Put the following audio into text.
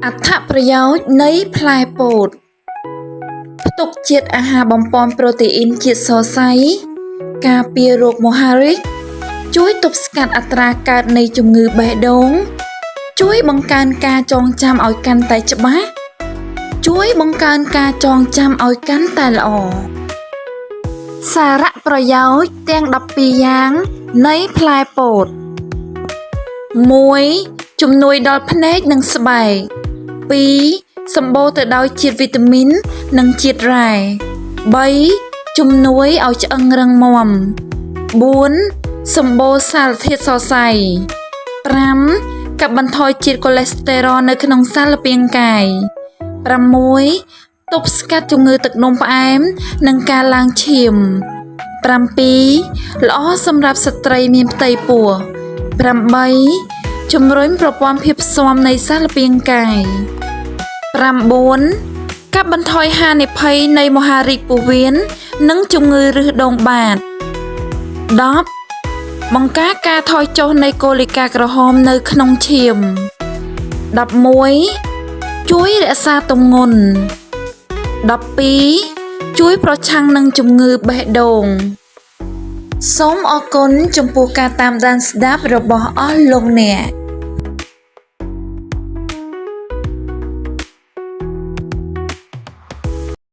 អត្ថប្រយោជន៍នៃផ្លែពោតផ្ទុកជាតិអាហារបំប៉នប្រូតេអ៊ីនជាតិសរសៃការពាររោគមហារីកជួយទប់ស្កាត់អត្រាកើតនៃជំងឺបេះដូងជួយបង្កើនការចងចាំឲ្យកាន់តែច្បាស់ជួយបង្កើនការចងចាំឲ្យកាន់តែល្អសារៈប្រយោជន៍ទាំង12យ៉ាងនៃផ្លែពោត 1. ជំនួយដល់ភ្នែកនិងស្បែក 2. សម្បូរទៅដោយជាតិវីតាមីននិងជាតិរ៉ែ 3. ជំនួយឲ្យឆ្អឹងរឹងមាំ 4. សម្បូរសារធាតុសរសៃ 5. កាត់បន្ថយជាតិកូឡេស្តេរ៉ុលនៅក្នុងសាលពាង្គកាយ 6. ទប់ស្កាត់ជំងឺទឹកនោមផ្អែមនិងការឡើងឈាម 7. ល្អសម្រាប់ស្ត្រីមានផ្ទៃពោះ 8. ជំរុញប្រព័ន្ធភាពស៊ាំនៃសាលពាង្គកាយ 9. កាត់បន្ថយហានិភ័យនៃមហារីកពោះវៀននិងជំងឺឫសដូងបាត 10. បង្ការការថយចុះនៃកូលីកាក្រហមនៅក្នុងឈាម 11. ជួយរក្សាទម្ងន់ 12. ជួយប្រឆាំងនឹងជំងឺបេះដូងសូមអរគុណចំពោះការតាមដានស្ដាប់របស់អស់លោកអ្នក